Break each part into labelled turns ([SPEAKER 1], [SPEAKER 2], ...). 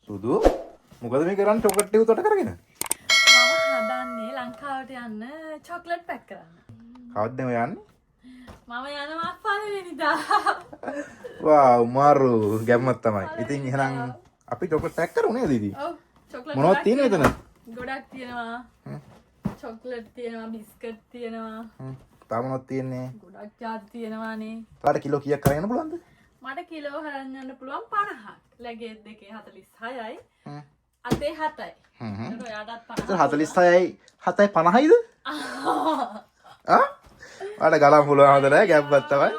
[SPEAKER 1] සුදු මොකද මේ කරන්නේ චොක්ලට් ටික උඩට කරගෙන?
[SPEAKER 2] මම හදන්නේ ලංකාවට යන්න චොක්ලට් පැක් කරන්න.
[SPEAKER 1] කවද්ද ඔය යන්නේ?
[SPEAKER 2] මම යනවා පළවෙනිදා.
[SPEAKER 1] වාව් මාරු ගැම්මක් තමයි. ඉතින් එහෙනම් අපි චොක්ලට් පැක් කරමු නේද ඉතින්?
[SPEAKER 2] ඔව් චොක්ලට්
[SPEAKER 1] මොනවද තියෙන්නේ මෙතන?
[SPEAKER 2] ගොඩක් තියෙනවා. චොක්ලට් තියෙනවා, බිස්කට් තියෙනවා.
[SPEAKER 1] තාම මොනවද තියෙන්නේ?
[SPEAKER 2] ගොඩක් ජාති තියෙනවානේ.
[SPEAKER 1] ඔයාලට කිලෝ කීයක් කරගෙන යන්න පුළුවන්ද?
[SPEAKER 2] මට කිලෝ හරන් යන්න පුළුවන් 50ක්. ලැගේ දෙකේ 46යි. අතේ 7යි. ඒක ඔයාටත්
[SPEAKER 1] 46යි 7යි 50යිද? ආ? ඔයාලට ගලම් පුළුවන් හොඳ නැහැ ගැම්මක් තමයි.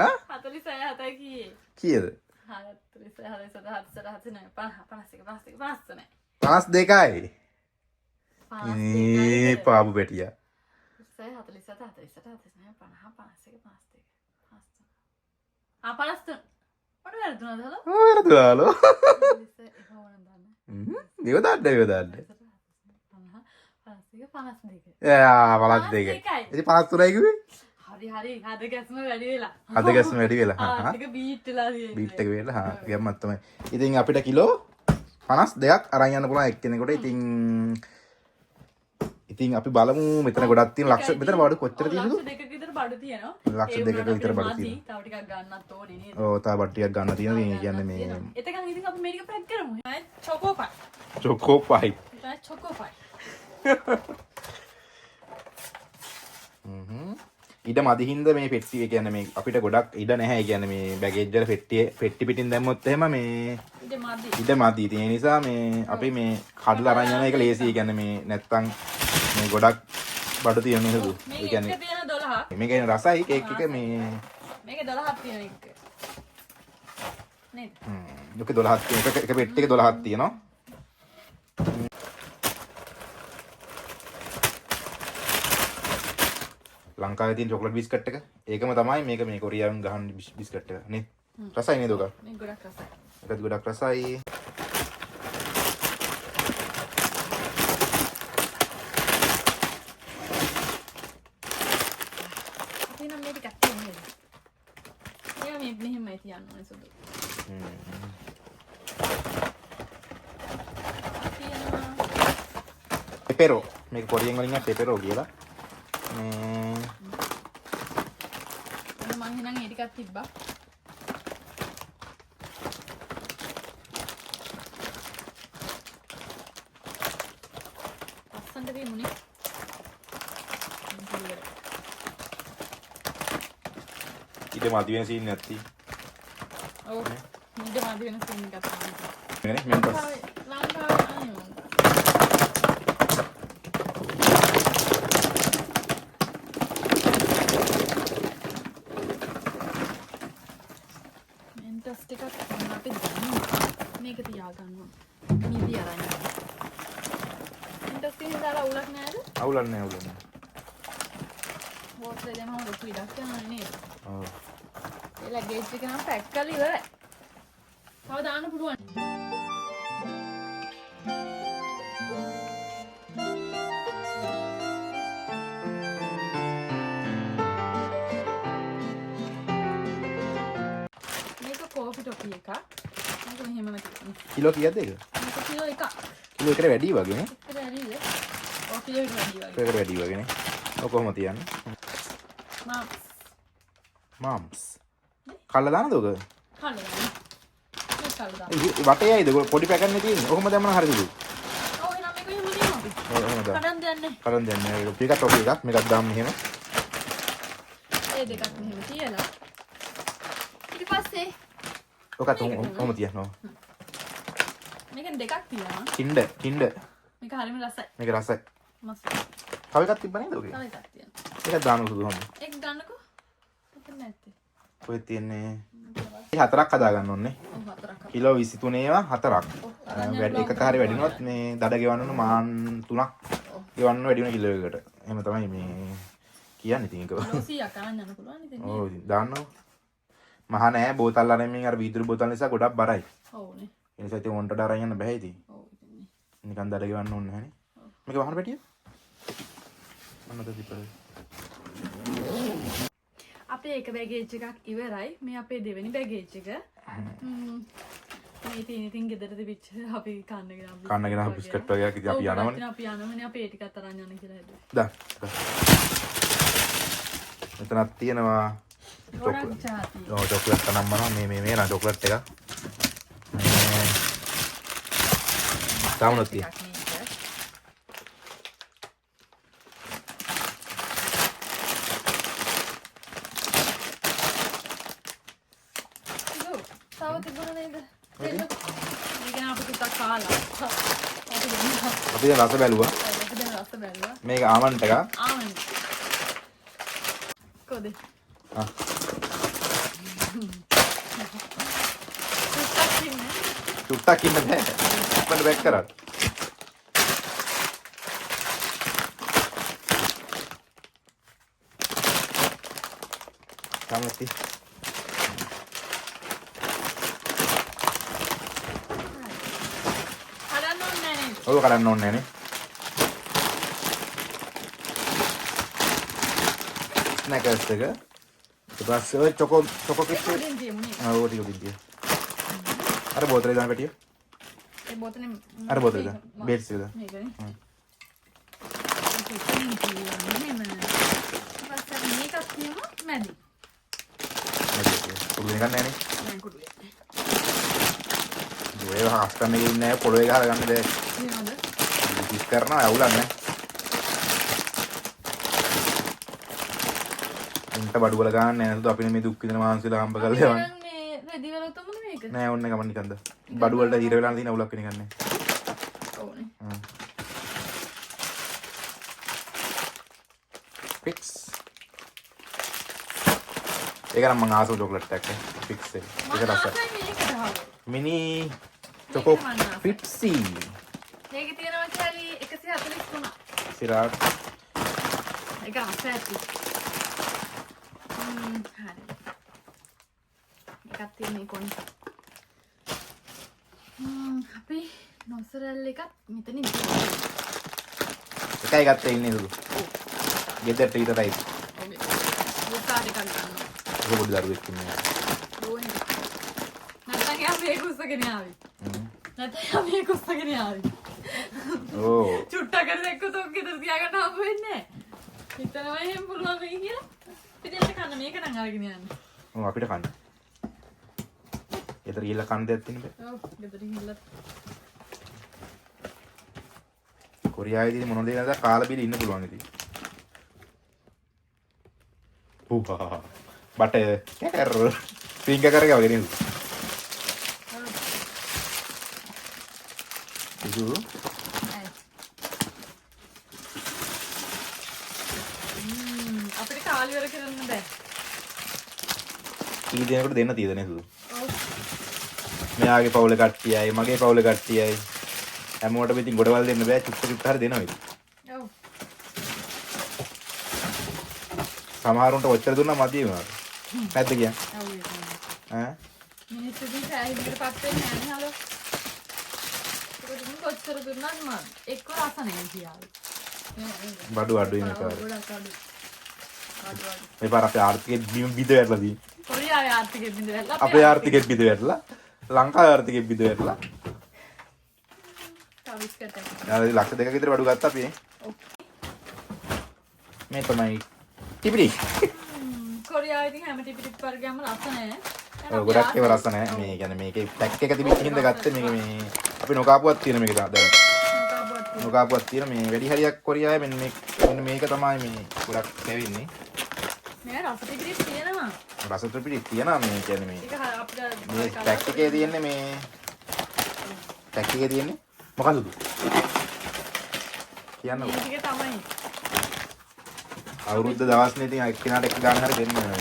[SPEAKER 1] ආ?
[SPEAKER 2] 46යි 7යි කීයේ?
[SPEAKER 1] කීයද?
[SPEAKER 2] 46යි 47 51 52යි.
[SPEAKER 1] 52යි. මේ පාපු පැටියා.
[SPEAKER 2] 47 47 53 මොන වැරදුනද හලෝ?
[SPEAKER 1] වැරදුනාලෝ. මේව දාන්න.
[SPEAKER 2] 52.
[SPEAKER 1] යා 52. ඉතින් 53යි කිව්වේ?
[SPEAKER 2] හරි හද ගැස්ම වැඩි වෙලා.
[SPEAKER 1] අද ගැස්ම වැඩි වෙලා. හා.
[SPEAKER 2] ටික බීට් වෙලා තියෙන්නේ.
[SPEAKER 1] බීට් එක වෙලා හා ගැම්මක් තමයි. ඉතින් අපිට කිලෝ 52ක් අරන් යන්න පුළුවන් එක්කෙනෙකුට. ඉතින් අපි බලමු මෙතන ගොඩක් තියෙන ලක්ෂ මෙතන බඩු කොච්චර තියෙනවද?
[SPEAKER 2] ලක්ෂ දෙකක විතර බඩු තියෙනවා.
[SPEAKER 1] ලක්ෂ දෙකක විතර බඩු තියෙනවා.
[SPEAKER 2] තව ටිකක් ගන්නත් ඕනේ නේද?
[SPEAKER 1] ඔව් තව බඩු ටිකක් ගන්න තියෙනවා. මේ කියන්නේ මේ
[SPEAKER 2] එතකන් ඉතින් අපි මේක පැක් කරමු. චොකෝ පයි.
[SPEAKER 1] චොකෝ පයි.
[SPEAKER 2] චොකෝ පයි.
[SPEAKER 1] ඉඩ මදි හින්දා මේ පෙට්ටි ඒ කියන්නේ මේ අපිට ගොඩක් ඉඩ නැහැ. ඒ කියන්නේ මේ බැගේජ් වල පෙට්ටි පිටින් දැම්මොත් එහෙම මේ ඉඩ මදි. ඉතින් ඒ නිසා මේ අපි මේ කඩලා අරන් යන එක ලේසි. ඒ කියන්නේ මේ නැත්තම් මේ ගොඩක් බඩු තියෙන නේද? ඒ කියන්නේ
[SPEAKER 2] මේක තියෙන 12ක්.
[SPEAKER 1] මේක රසයි කේක් එක මේ
[SPEAKER 2] මේක 12ක් තියෙන එක. නේද?
[SPEAKER 1] ලෝකෙ 12ක් තියෙන එක පෙට්ටි එක 12ක් තියෙනවා. ලංකාවේ තියෙන චොක්ලට් බිස්කට් එක ඒකම තමයි මේක මේ කොරියාවෙන් ගහන බිස්කට් එක නේ. රසයි නේද ඔක?
[SPEAKER 2] මේක ගොඩක් රසයි.
[SPEAKER 1] ඒකත් ගොඩක් රසයි.
[SPEAKER 2] අපි නම් මේක ටිකක් තියෙන්නේ. ඒවා මේ මෙහෙමයි තියන්න ඕනේ සුදු.
[SPEAKER 1] පෙපෙරෝ මේක කොරියන් වලින් පෙපෙරෝ කියලා.
[SPEAKER 2] මම එහෙනම් ඒ ටිකක් තිබ්බා. ලස්සනට වීමුනේ.
[SPEAKER 1] ඊට මදි වෙන සීන් නැති.
[SPEAKER 2] ඔව්. ඊට මදි වෙන සීන් එකක් තමයි.
[SPEAKER 1] නේ මෙන්පස්.
[SPEAKER 2] ලංකාවේ අනේ ටිකක් අපි දැන් මේක තියාගන්නවා. නිදි අරන්. ඉන්ටස්ටින් දාලා අවුලක් නෑද?
[SPEAKER 1] අවුලක් නෑ අවුලක් නෑ.
[SPEAKER 2] බෝට්ලේ දෙනවා ලොකු ඉඩක් යනවා නේද?
[SPEAKER 1] ඔව්.
[SPEAKER 2] ඒ ලගේජ් එක නම් පැක් කරලා ඉවරයි. තව දාන්න පුළුවන්. කෝපි ටොපි එකක්. මේක මෙහෙමම තියෙනවා.
[SPEAKER 1] කිලෝ කීයද ඒක?
[SPEAKER 2] මේක කිලෝ එකක්.
[SPEAKER 1] කිලෝ එකට වැඩි වගේ නේ?
[SPEAKER 2] එකට වැඩිද? ඔව් කිලෝ එකට වැඩි වගේ.
[SPEAKER 1] එකට වැඩි වගේ නේ. ඔක කොහොම තියන්නේ? මාම්ස්. කල්ලා දානද ඔක?
[SPEAKER 2] කල්ලා දාන්න. මේ කල්ලා දාන්න.
[SPEAKER 1] වටේයිද පොඩි පැකට් නේ තියෙන්නේ. ඔහොම දැම්මම හරියද?
[SPEAKER 2] ඔව් එහෙනම් මේක එහෙම දෙනවා අපි.
[SPEAKER 1] ඔව් එහෙම දාන්න.
[SPEAKER 2] කඩන් දෙන්නේ.
[SPEAKER 1] කඩන් දෙන්නේ. ඒක ටිකක් ටොපි එකක්. මේකක් දාන්න මෙහෙම.
[SPEAKER 2] ඒ දෙකක් මෙහෙම තියලා. ඊට පස්සේ
[SPEAKER 1] ඔකත් ඔහොම තියනවා.
[SPEAKER 2] මේකෙන් දෙකක් තියෙනවා.
[SPEAKER 1] කින්ඩ.
[SPEAKER 2] මේක හරියම රසයි.
[SPEAKER 1] මේක රසයි.
[SPEAKER 2] මස්.
[SPEAKER 1] තව එකක් තිබ්බ නේද ඔකේ?
[SPEAKER 2] තව එකක් තියෙනවා.
[SPEAKER 1] ඒකත් දාන්න සුදු හොඳ.
[SPEAKER 2] එක ගන්නකෝ. එතන නැත්තේ.
[SPEAKER 1] ඔය තියන්නේ හතරක් හදා ගන්න ඕනේ.
[SPEAKER 2] ඔව් හතරක්.
[SPEAKER 1] කිලෝ 23 ඒවා හතරක්. වැඩි එකක හරිය වැඩිනොත් මේ දඩ ගෙවන්න ඕන මාන් 3ක් ගෙවන්න වැඩි වෙන කිලෝ එකකට. එහෙම තමයි මේ කියන්නේ ඉතින් ඒක.
[SPEAKER 2] කිලෝ 100ක් අරන් යන්න පුළුවන් ඉතින්.
[SPEAKER 1] ඔව් දාන්නකො. මහ නෑ බෝතල් අරමින් අර වීදුරු බෝතල් නිසා ගොඩක් බරයි.
[SPEAKER 2] ඔව්නේ.
[SPEAKER 1] ඒ නිසා ඉතින් වොන්ටට අරන් යන්න බෑ ඉතින්.
[SPEAKER 2] ඔව් ඉතින්.
[SPEAKER 1] නිකන් දඩ ගෙවන්න ඕනේ නැහනේ. මේක වහන පැටිය? මොනවද දීපරේ?
[SPEAKER 2] අපේ එක බැගේජ් එකක් ඉවරයි. මේ අපේ දෙවෙනි බැගේජ් එක. මේ තියෙන ඉතින් ගෙදරදී පිච්ච අපි කන්න
[SPEAKER 1] කන්නගෙන බිස්කට් වගේක් ඉතින් අපි යනවනේ.
[SPEAKER 2] අපි යනවනේ අපේ ටිකක් අරන් යන්න කියලා හිතුවේ.
[SPEAKER 1] දා. මෙතනක් තියෙනවා
[SPEAKER 2] ගොඩක් චාති.
[SPEAKER 1] ඔව් චොක්ලට් නම් මනවා මේ නා චොක්ලට් එක. තාමනොත් තියෙනවා. අපි දැන් රස බැලුවා. මේක ආමන්ට් එක.
[SPEAKER 2] ආමන්ට්. කොහොද?
[SPEAKER 1] ආ. චුට්ටක් ඉන්න බෑ. අපිට බෑක් කරා. තමති. ඔය කරන්න ඕනේ නේ. ස්නැකර්ස් එක. ඊට පස්සේ ඔය චොකෝ කිට් එක. ආ ඕක ටික බින්දිය. අර බෝතලේ දාන පැටිය.
[SPEAKER 2] ඒ බෝතලේ
[SPEAKER 1] අර බෝතලේ දාන. බේට්ස් එක දාන.
[SPEAKER 2] මේකනේ. මැදි.
[SPEAKER 1] කුඩු දෙකක් නැහැ නේ.
[SPEAKER 2] මම කුඩුවේ.
[SPEAKER 1] ඔය හස් කරන්න ගිහින් නැහැ පොළොවේ ගහලා ගන්න දෙයක්.
[SPEAKER 2] නේද?
[SPEAKER 1] කිස් කරනවා අවුලන්නේ. උන්ට බඩු වල ගන්න නැහැ නේද අපි මේ දුක් විඳින මානසිකලා හම්බ කරලා යවන්නේ.
[SPEAKER 2] මේ රෙදි වල උතමුද මේක?
[SPEAKER 1] නෑ ඕන්නේ ගමන් නිකන්ද. බඩු වලට හිර වෙලා තියෙන අවුලක් වෙන ගන්නේ.
[SPEAKER 2] ඕනේ.
[SPEAKER 1] ෆික්ස්. ඒක නම් මම ආසෝ චොක්ලට් එකක් ෆික්ස් එක. ඒක රසයි. මිනි චොකෝ පිප්සි.
[SPEAKER 2] මේකේ තියෙනවා කැලි 143.
[SPEAKER 1] සිරාට්.
[SPEAKER 2] ඒක රස ඇති. හරි. එකක් තියෙන කොන්. අපි නොසරල් එකක් මෙතනින්
[SPEAKER 1] එකයි ගත්තේ ඉන්නේ සුදු. ගෙදරට විතරයි.
[SPEAKER 2] ඔව්. බුකාට එකක් ගන්නවා.
[SPEAKER 1] ඒක පොඩි දරුවෙක් ඉන්නේ.
[SPEAKER 2] ඕනේ. නැත්නම් යා මේ කුස්සගෙන ආවි. නැත්නම් මේ කුස්සගෙන ආවි.
[SPEAKER 1] ඕ.
[SPEAKER 2] චුට්ටක් කරලා එක්ක තොක් ගෙදර තියාගන්න හම්බ වෙන්නේ නැහැ. හිතනවා එහෙම පුළුවන් වෙයි කියලා. පිටින්ට කන්න මේක නම් අරගෙන යන්න.
[SPEAKER 1] ඔව් අපිට කන්න. ගෙදර ගිහලා කන්න දෙයක් තියෙන බෑ.
[SPEAKER 2] ඔව් ගෙදර ගිහලා.
[SPEAKER 1] කොරියාවේදී මොන දේ නැද කාලා බීලා ඉන්න පුළුවන් ඉතින්. පුහා. බටර් කැකර් පින්ක කරගව ගෙනින්. ඉතින්
[SPEAKER 2] අපිට කාලි වර කරන්න බෑ.
[SPEAKER 1] කී දෙනෙකුට දෙන්න තියෙද නේද?
[SPEAKER 2] ඔව්.
[SPEAKER 1] මෙයාගේ පවුලේ කට්ටියයි මගේ පවුලේ කට්ටියයි හැමෝටම ඉතින් ගොඩවල් දෙන්න බෑ චුට්ට චුට්ට හරි දෙනවා ඉතින්.
[SPEAKER 2] ඔව්.
[SPEAKER 1] සමහරුන්ට ඔච්චර දුන්නා මදි වුණා. නැද්ද කියන්නේ?
[SPEAKER 2] ඔව් ඒක.
[SPEAKER 1] ඈ?
[SPEAKER 2] මිනිස්සුන්ට ඇහිදිකට පත් වෙන්නේ නැහැ නේ හලෝ. ඒක දුන්න කොච්චර දුන්නත් මම එක්ක රස නැහැ කියාවි.
[SPEAKER 1] බඩු අඩුයි මේ පාර.
[SPEAKER 2] ගොඩක් අඩු.
[SPEAKER 1] මේ පාර අපේ ආර්ථිකෙ බිඳ වැටලා දී.
[SPEAKER 2] කොරියාවේ ආර්ථිකෙ බිඳ වැටලා
[SPEAKER 1] අපේ ආර්ථිකෙ බිඳ වැටලා ලංකාවේ ආර්ථිකෙ බිඳ වැටලා.
[SPEAKER 2] තවිස් කටක්.
[SPEAKER 1] යාළුවෝ ලක්ෂ දෙකක විතර බඩු ගත්තා අපි. මේ තමයි ටිපිරි.
[SPEAKER 2] කොරියාවේ ඉතින් හැම ටිපිටික් වර්ගයක්ම රස නැහැ.
[SPEAKER 1] ඔව් ගොඩක් ඒවා රස නැහැ. මේ කියන්නේ මේකේ පැක් එක තිබිච්ච හින්දා ගත්තේ මේක මේ අපි නොකාපුවක් තියෙන මේක දැන්. නොකාපුවක් තියෙන මේ වැඩි හරියක් කොරියාවේ මෙන්න මේක තමයි මේ ගොඩක් ලැබෙන්නේ.
[SPEAKER 2] මේ රස ටිපිටික් තියෙනවා.
[SPEAKER 1] රස ටිපිරි තියෙනවා මේ කියන්නේ මේ.
[SPEAKER 2] ඒක අපිට
[SPEAKER 1] මේ පැක් එකේ තියෙන්නේ මේ පැක් එකේ තියෙන්නේ මොකද්ද? කියන්නකෝ.
[SPEAKER 2] මේ ටික තමයි.
[SPEAKER 1] අවුරුද්ද දවස්නේ ඉතින් එක්කිනාට එක ගන්න හරි දෙන්න වෙනවා.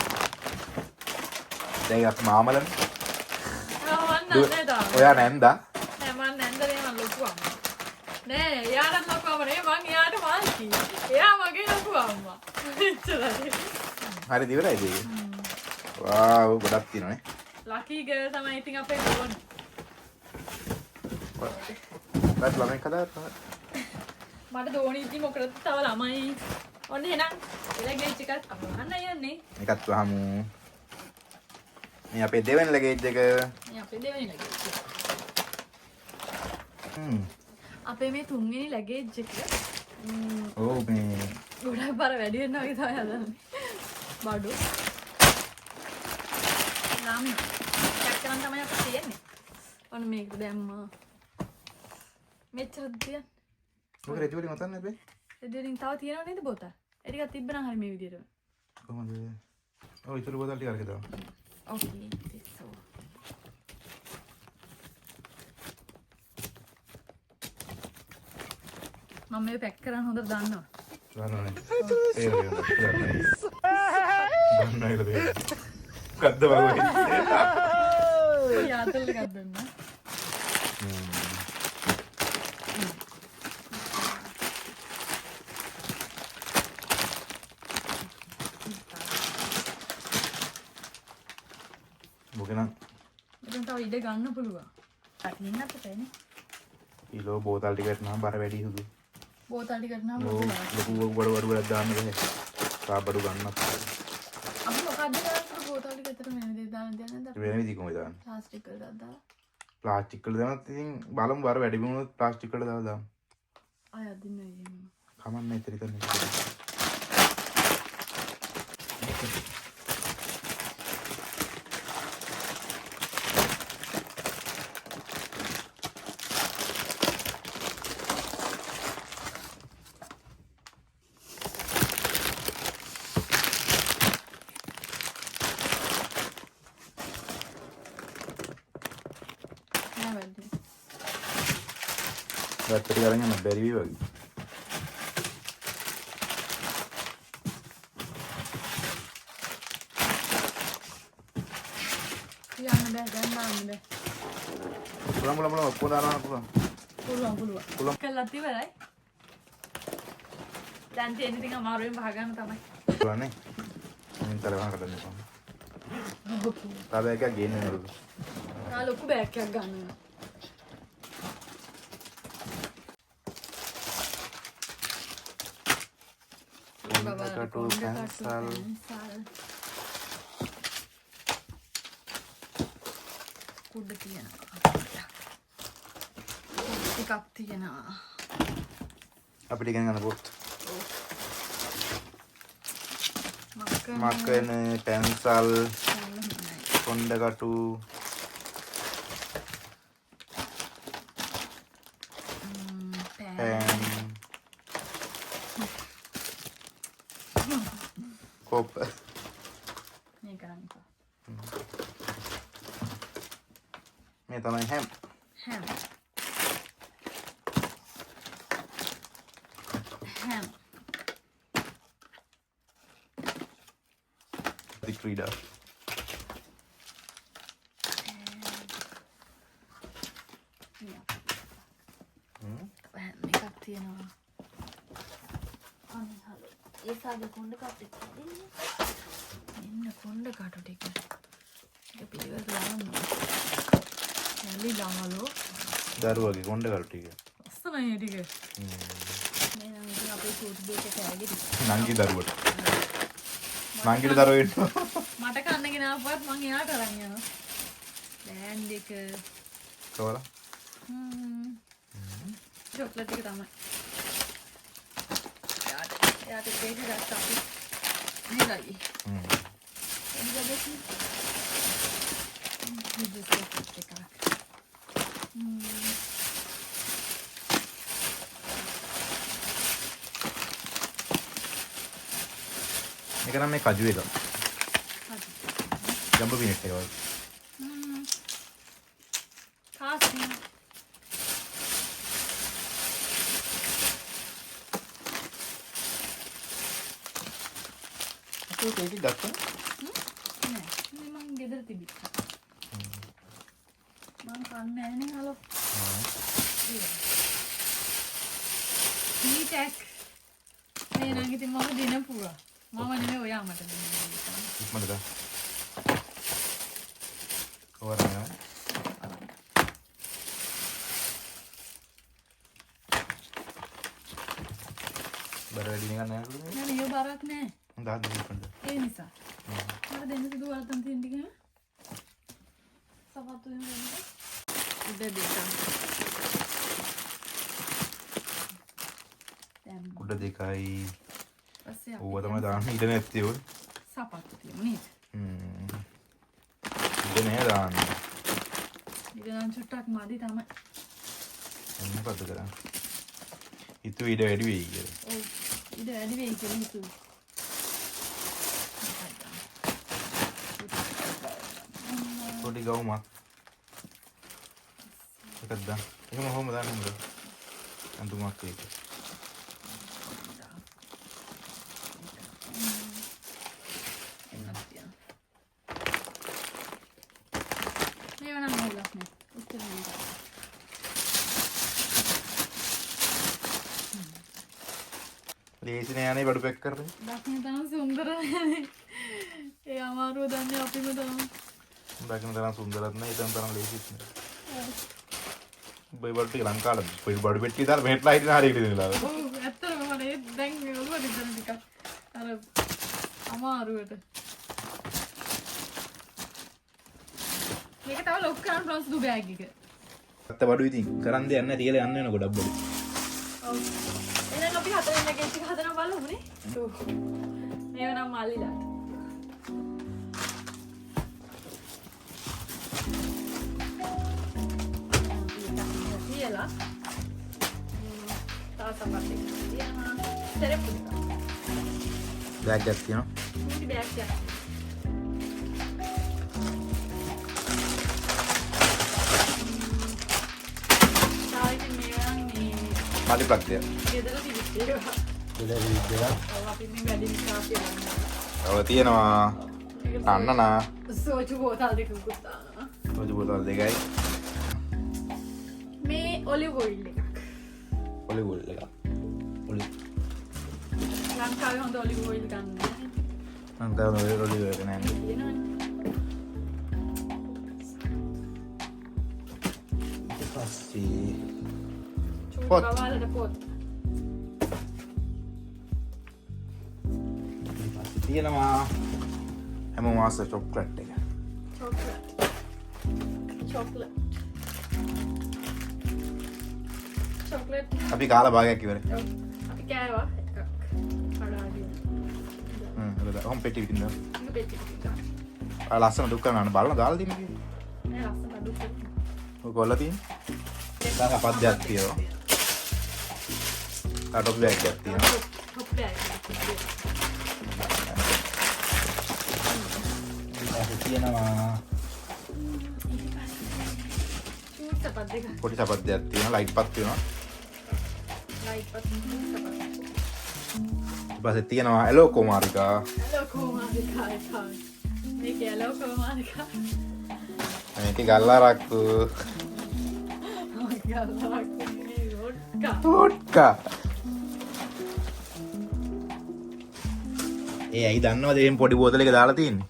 [SPEAKER 1] දැන් අපි මාමලනේ. ඔයා නැන්දා.
[SPEAKER 2] නෑ මං නැන්දනේ මං ලොකු අම්මා. නෑ එයාට ලොකු අම්මා නේ මං එයාට මාල්කි. එයා මගේ ලොකු අම්මා. එච්චරයි.
[SPEAKER 1] හරි දිවරයිද ඒක? වාව් ගොඩක් තියෙනවානේ.
[SPEAKER 2] ලකී ගර්ල් තමයි ඉතින් අපේ ගෝන්.
[SPEAKER 1] බත් ළමයි කතා
[SPEAKER 2] මට දෝණි ඉතින් මොකටද තව ළමයි. ඔන්න එහෙනම් ලගේජ් එකත් අහන්න යන්නේ.
[SPEAKER 1] එකත් වහමු. මේ අපේ දෙවෙනි ලගේජ් එක.
[SPEAKER 2] මේ අපේ දෙවෙනි ලගේජ් එක. අපේ මේ තුන්වෙනි ලැගේජ් එක
[SPEAKER 1] ඔව් මේ
[SPEAKER 2] ගොඩක් බර වැඩි වෙනවා වගේ තමයි හදන්නේ. බඩු. නම් චක්කරන් තමයි අපිට තියෙන්නේ. ඔන්න මේක දැම්මා. මෙච්චරද තියන්නේ.
[SPEAKER 1] ඔක රෙදි වලින් ඔතන්න බෑ.
[SPEAKER 2] රෙදි වලින් තව තියෙනව නේද බෝතල්? ඒ ටිකක් තිබ්බනම් හරි මේ විදියට.
[SPEAKER 1] කොහමද? ඔය ඉතුරු බෝතල් ටික අරගෙන දාන්න.
[SPEAKER 2] ඕකේ. so මම මේ පැක් කරන් හොඳට දන්නවා.
[SPEAKER 1] දන්නවනේ. ඒ වගේ දන්නයි නේද? කද්ද වගේ.
[SPEAKER 2] යාතල් එකක් දෙන්න.
[SPEAKER 1] මොකනම්
[SPEAKER 2] මෙතන තව ඉඩ ගන්න පුළුවන්. අකින්නත් තේනේ.
[SPEAKER 1] කිලෝ බෝතල් ටිකට නම් බර වැඩි සුදු.
[SPEAKER 2] බෝතල් ටිකට නම්
[SPEAKER 1] ලොකු බඩ වඩ දාන්න බෑ. කාබඩු ගන්නත්.
[SPEAKER 2] අපි මොකක්ද කරන්නේ බෝතල් ටික ඇතර මෙන්න දෙයක් දාන්න දෙන්නේ නැද්ද?
[SPEAKER 1] වෙන විදිහක කොහොමද දාන්නේ?
[SPEAKER 2] ප්ලාස්ටික් වල දාලා.
[SPEAKER 1] ප්ලාස්ටික් වල දානත් ඉතින් බලමු බර වැඩි වුණොත් ප්ලාස්ටික් වල දාලා දාමු.
[SPEAKER 2] ආය අදින්න එහෙම.
[SPEAKER 1] කමන්නේ ඉතින් ඉතින්.
[SPEAKER 2] නෑ වැඩි.
[SPEAKER 1] බැටරි අරන් යන්න බැරි වී වගේ.
[SPEAKER 2] යන්න බෑ දැන් දාන්න බෑ.
[SPEAKER 1] පුළුවන් ඔක්කොම දානවා පුළුවන්.
[SPEAKER 2] පුළුවන්. කළා ඉවරයි. දැන් තියෙන ඉතින් අමාරුවෙන් වහගන්න තමයි.
[SPEAKER 1] පුළුවන් නේ. මම තරවහන කඩන්න එපා. තාම එකක් ගේන්න නේද?
[SPEAKER 2] ආ ලොකු බෑග් එකක් ගන්න.
[SPEAKER 1] කටු පැන්සල්
[SPEAKER 2] කුඩ තියෙනවා. ටිකක් තියෙනවා.
[SPEAKER 1] අපිට ඉගෙන ගන්න පොත්.
[SPEAKER 2] මක්කන
[SPEAKER 1] මක්කන පැන්සල් කොණ්ඩ කටු පෑන් කොප්
[SPEAKER 2] මේ කරන්නේ.
[SPEAKER 1] මේ තමයි හැම්
[SPEAKER 2] හැම
[SPEAKER 1] ක්‍රීඩා
[SPEAKER 2] මේකක් තියෙනවා. අනේ හලෝ. ඒ සාගේ කොණ්ඩ කට්ටි තියෙන්නේ. මෙන්න කොණ්ඩ කටු ටික. ඒක පිළිවෙල දාන්න. නැලි ලාමලෝ.
[SPEAKER 1] දරුවගේ කොණ්ඩ කටු ටික.
[SPEAKER 2] අස්සනයි ටික. මේ නම් ඉතින් අපේ සූට් බේක කෑගෙදි.
[SPEAKER 1] නංගි දරුවට. නංගිට දරුවෙට.
[SPEAKER 2] මට කන්න ගෙනාවුවත් මං එයාට අරන් යනවා. බෑන්ඩ් එක.
[SPEAKER 1] කවලා?
[SPEAKER 2] චොක්ලට් එක තමයි. එයාට කේක් ගත්තා අපි. නේදයි. එනිසා දෙකක්.
[SPEAKER 1] මේක නම් මේ කජු එක. ජම්බෝ පිනට් එක වගේ.
[SPEAKER 2] කාසි.
[SPEAKER 1] ඒක ඒක ගත්තා.
[SPEAKER 2] නෑ. මේ මං ගෙදර තිබිච්ච. මං කන්නේ නෑනේ හලෝ. ටීටෙක්. මේ නම් ඉතින් මම දිනපුවා. මම නෙමෙයි ඔයා මට දෙන්නේ.
[SPEAKER 1] ඉක්මනට දා. කවරනවා. බර වැඩි නිකන් නෑ නේද?
[SPEAKER 2] නෑ නේ බරක් නෑ.
[SPEAKER 1] දාන්න ඉක්මනට.
[SPEAKER 2] ඒ නිසා. මට දෙන්න සිදු වලතම් තියෙන ටික. සපත්තු එහෙම දෙන්න. උඩ දෙන්න.
[SPEAKER 1] උඩ දෙකයි.
[SPEAKER 2] පස්සේ
[SPEAKER 1] ඕව තමයි දාන්න ඉඩ නැත්තේ ඔය.
[SPEAKER 2] සපත්තු තියෙමු නේද?
[SPEAKER 1] ඉඩ නෑ දාන්න.
[SPEAKER 2] ඉතින් නම් චුට්ටක් මදි තමයි.
[SPEAKER 1] එන්න පද කරා. හිතුව ඉඩ වැඩි වෙයි කියලා.
[SPEAKER 2] ඔව්. ඉඩ වැඩි වෙයි කියලා හිතුවා.
[SPEAKER 1] පොඩි ගවුමක්. එකක් දාන්න. එහෙම කොහොම දාන්නේ මොකද? අඳුමක් ඒක. ලේසි නෑ අනේ බඩු පැක් කරන්නේ.
[SPEAKER 2] දකින්න තරම් සුන්දර නෑනේ. ඒ අමාරුව දන්නේ අපිම තමයි.
[SPEAKER 1] දකින්න තරම් සුන්දරත් නෑ ඊටම තරම් ලේසිත් නෑ. බයි බඩු ටික ලංකාවල පොයි බඩු පෙට්ටිය දාලා මෙහෙట్లా හිටින හරියට ඉඳලා.
[SPEAKER 2] ඔව් ඇත්තටම මම දැන් ඔළුවට ඉඳන් ටිකක් අර අමාරුවට. මේක තව ලොක් කරන්න පුළුවන් සුදු බෑග් එක.
[SPEAKER 1] අත්ත බඩු ඉතින් කරන් දෙයක් නෑ තියලා යන්න වෙන ගොඩක් බඩු.
[SPEAKER 2] ඔව්. එහෙනම් අපි හතරෙන් එක එක හදනවා බලමුනේ. ඔව්. මේව නම් මල්ලිලා. තියලා. තා සම්පatti. තියනවා. සරප්පු.
[SPEAKER 1] බෑග් එකක් තියෙනවා.
[SPEAKER 2] මුටි බෑග් එකක්.
[SPEAKER 1] මල්ලි ප්ලග් දෙයක්.
[SPEAKER 2] ගෙදර තිබිච්ච ඒවා.
[SPEAKER 1] ගෙදර විද්‍යාව.
[SPEAKER 2] ඔව් අපි මේ වැඩි නිසා කියලා.
[SPEAKER 1] ඔය තියෙනවා. අන්නනා.
[SPEAKER 2] සෝචු බෝතල් දෙකකුත් දානවා.
[SPEAKER 1] සෝචු බෝතල් දෙකයි.
[SPEAKER 2] මේ ඔලිව් ඔයිල් එකක්.
[SPEAKER 1] ඔලිව් ඔයිල් එකක්. ඔලිව්.
[SPEAKER 2] ලංකාවේ හොඳ ඔලිව් ඔයිල් ගන්න.
[SPEAKER 1] ලංකාවේ ඔලිව් ඔයිල් එක නෑ.
[SPEAKER 2] තියෙනවනේ.
[SPEAKER 1] පස්සේ
[SPEAKER 2] පොත්. බවාලට පොත්.
[SPEAKER 1] තියෙනවා හැම මාස චොක්ලට් එක.
[SPEAKER 2] චොක්ලට්.
[SPEAKER 1] අපි කාලා භාගයක් ඉවරයි.
[SPEAKER 2] ඔව්. අපි කෑවා එකක්. කඩාගෙන.
[SPEAKER 1] හරි. හොම් පෙට්ටි විදින්න.
[SPEAKER 2] ඒක පෙට්ටි ටිකක්.
[SPEAKER 1] ආ ලස්සන දුක් කරනවා බලන්න දාලා දින්න කිව්වේ.
[SPEAKER 2] නෑ ලස්සන දුක්.
[SPEAKER 1] ඔය කොල්ල තියෙන්නේ. දාලා පද්දයක් තියෙනවා. ටොප් බෑග් එකක් තියෙනවා.
[SPEAKER 2] ටොප් බෑග් එකක්.
[SPEAKER 1] තියෙනවා.
[SPEAKER 2] චූට් සපත් දෙක.
[SPEAKER 1] පොඩි සපත් දෙයක් තියෙනවා. ලයිට් පත් තියෙනවා.
[SPEAKER 2] ලයිට් පත් සපත්.
[SPEAKER 1] ඊපස්සේ තියෙනවා ඇලෝ කුමාරිකා.
[SPEAKER 2] ඇලෝ කුමාරිකා එකයි. මේක ඇලෝ කුමාරිකා.
[SPEAKER 1] මේකේ ගල්ලාරක්කු.
[SPEAKER 2] ගල්ලාරක්කු නේ වොඩ්කා.
[SPEAKER 1] වොඩ්කා. ඒ ඇයි දන්නවද එහෙම පොඩි බෝතලයක දාලා තියෙන්නේ?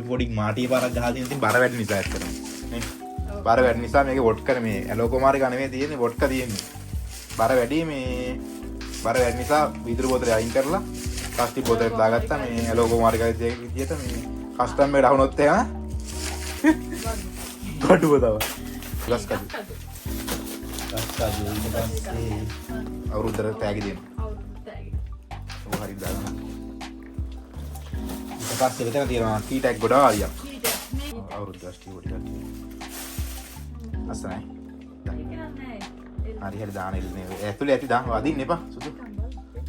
[SPEAKER 1] පොඩි මාටිය පාරක් ගහලා තියෙන ඉතින් බර වැඩි නිසා ඇත්තටම. නේ? බර වැඩි නිසා මේකේ වොඩ්කා මේ ඇලෝ කුමාරිකා නෙමෙයි තියෙන්නේ වොඩ්කා තියෙන්නේ. බර වැඩි මේ බර වැඩි නිසා වීදුරු බෝතලේ අයින් කරලා ප්ලාස්ටික් බෝතලෙට දාගත්තා මේ ඇලෝ කුමාරිකා විදියට මේ කස්ටම් එකට අහුනොත් එහෙම බඩුව තව. ගස් කඩු. ගස් කඩු ඊට පස්සේ අවුරුද්දට තෑගි දෙනවා.
[SPEAKER 2] අවුරුදු තෑගි.
[SPEAKER 1] ඔය හරි දාගන්න. ඊට පස්සේ මෙතන තියෙනවා කී ටැග් ගොඩාක්. අවුරුදු ගස්ටි ටිකක්. අසනයි. හරි හරි දාන්න ඉන්නේ. ඇතුලේ ඇති දාන්න අදින්න එපා. සුදු.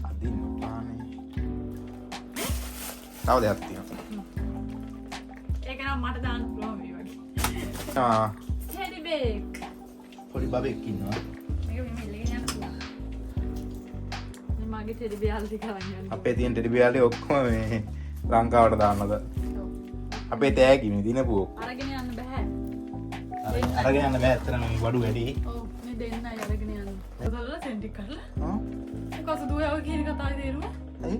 [SPEAKER 1] අදින්න පානේ. තව දෙයක් තියෙනවා.
[SPEAKER 2] ඒක නම් මට දාන්න පුළුවන් මේ වගේ.
[SPEAKER 1] ආ.
[SPEAKER 2] Teddy bake.
[SPEAKER 1] පොඩි බබෙක් ඉන්නවා.
[SPEAKER 2] මේක මෙහෙම ඉල්ලගෙන යන්න පුළුවන්. මේ මගේ ටෙඩි බියාල් ටික අරන් යන්න.
[SPEAKER 1] අපේ තියෙන ටෙඩි බියාලේ ඔක්කොම මේ ලංකාවට දාන්නද? අපේ තෑගි මේ දිනපු ඔක්කොම.
[SPEAKER 2] අරගෙන යන්න බෑ.
[SPEAKER 1] අරගෙන යන්න බෑ ඇත්තටම මේ බඩු වැඩි.
[SPEAKER 2] ඔව් මේ දෙන්නයි අරගෙන යන්න. ඔතනලා සෙන්ටි කරලා.
[SPEAKER 1] හා?
[SPEAKER 2] කොහොමද දුවව කියන කතාවේ තේරුම?
[SPEAKER 1] ඇයි?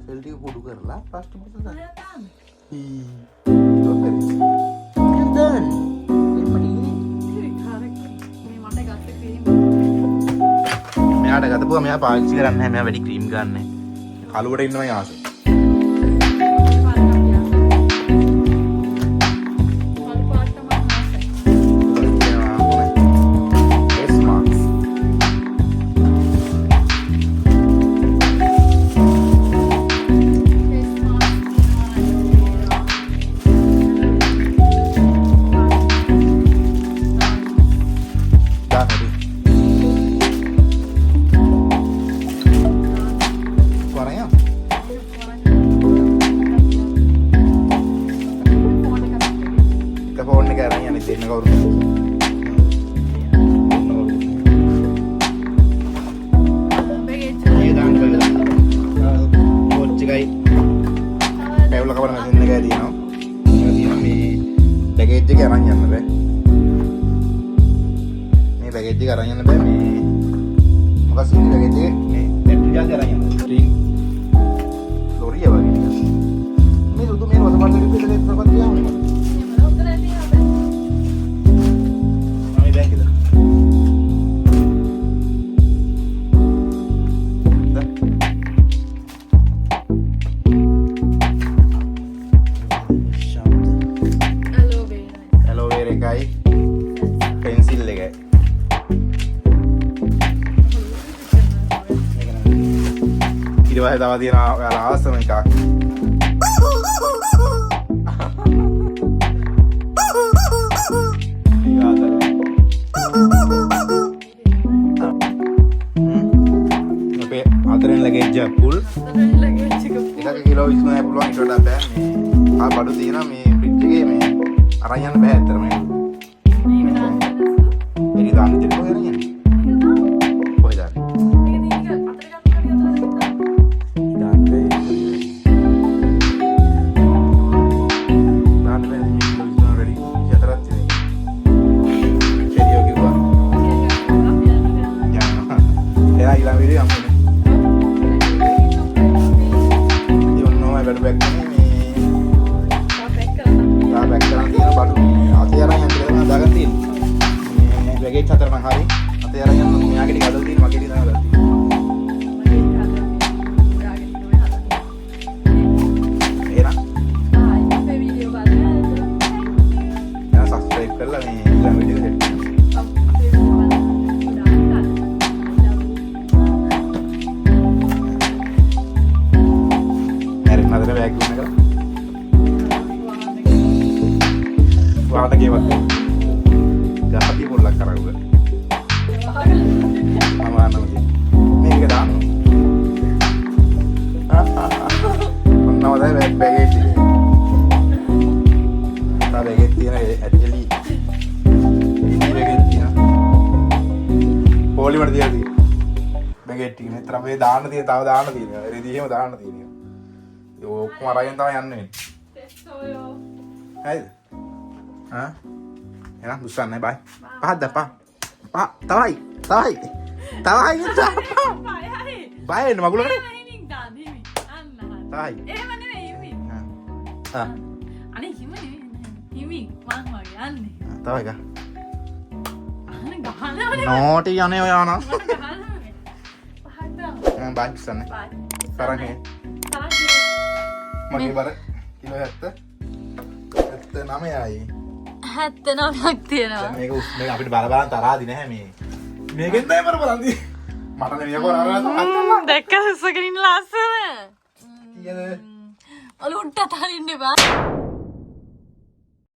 [SPEAKER 1] සෙල් ටික පොඩු කරලා ප්ලාස්ටික් බෝතල දාන්න.
[SPEAKER 2] නෑ දාන්න.
[SPEAKER 1] මෙයාට ගතපුවා මෙයා පාවිච්චි කරන්නේ නැහැ. මෙයා වැඩි ක්‍රීම් ගන්නෑ. කලුවට ඉන්නවා යාස. බැගේජ් එක අරන් යන්න බෑ මේ මොකක් සීනි බැගේජ් එකේ මේ නෙට් රිචාර්ජ් අරන් යන්න. රින් ලොරිය වගේ නිකන්. මේ දුදු මේ වතපත් දෙක විතර ඉස්සරහට තියාගන්න. මම දැන් කිව්වා. ඇලෝවේරා එකයි පෙන්සිල් එකයි. ඊට පස්සේ තව තියෙනවා ඔයාලා ආසම එකක්. අපේ අතරෙන් ලගේජ් එක full. එකක කිලෝ 29 පුළුවන් ඊට වඩා බෑ මේ. ආ බඩු තියෙනවා මේ ෆ්‍රිජ් එකේ මේ අරන් යන්න බෑ ඇත්තටම මේක. මේක දාන්න දෙන්න කොහෙද යන්නේ? කොහෙද යන්නේ? දාන්න තියෙන තව දාන්න තියෙනවා. රෙදි එහෙම දාන්න තියෙනවා. ඒ ඔක්කොම අරගෙන තමයි යන්න වෙන්නේ. හරිද? හා? එහෙනම් දුස්සන්නේ බයි. පහක්ද පහ. පහ තවයි. තවයි. තවයි ඉඳලා. බයි එන්න මගුලකට. තවයි.
[SPEAKER 2] එහෙම නෙවෙයි හිමි. අනේ හිම නෙවෙයි. හිමි මං වගේ යන්නේ.
[SPEAKER 1] තවයි ගා.
[SPEAKER 2] අනේ ගහනවනේ.
[SPEAKER 1] නෝටි යන්නේ ඔයා නම්.
[SPEAKER 2] ගහන්න.
[SPEAKER 1] බයි දුස්සන්නේ. තරංගේ. මගේ බර කිලෝ 79යි.
[SPEAKER 2] 79ක් තියෙනවා.
[SPEAKER 1] මේක මේක අපිට බල බලන් තරහාදි නැහැ මේ. මේකෙන් තමයි බර බලන්දි. මට නෙවෙයි කරා
[SPEAKER 2] දැක්ක සුසගෙන ඉන්න ලස්සන.
[SPEAKER 1] කීයද?
[SPEAKER 2] ඔලුන්ට තලින්න බා.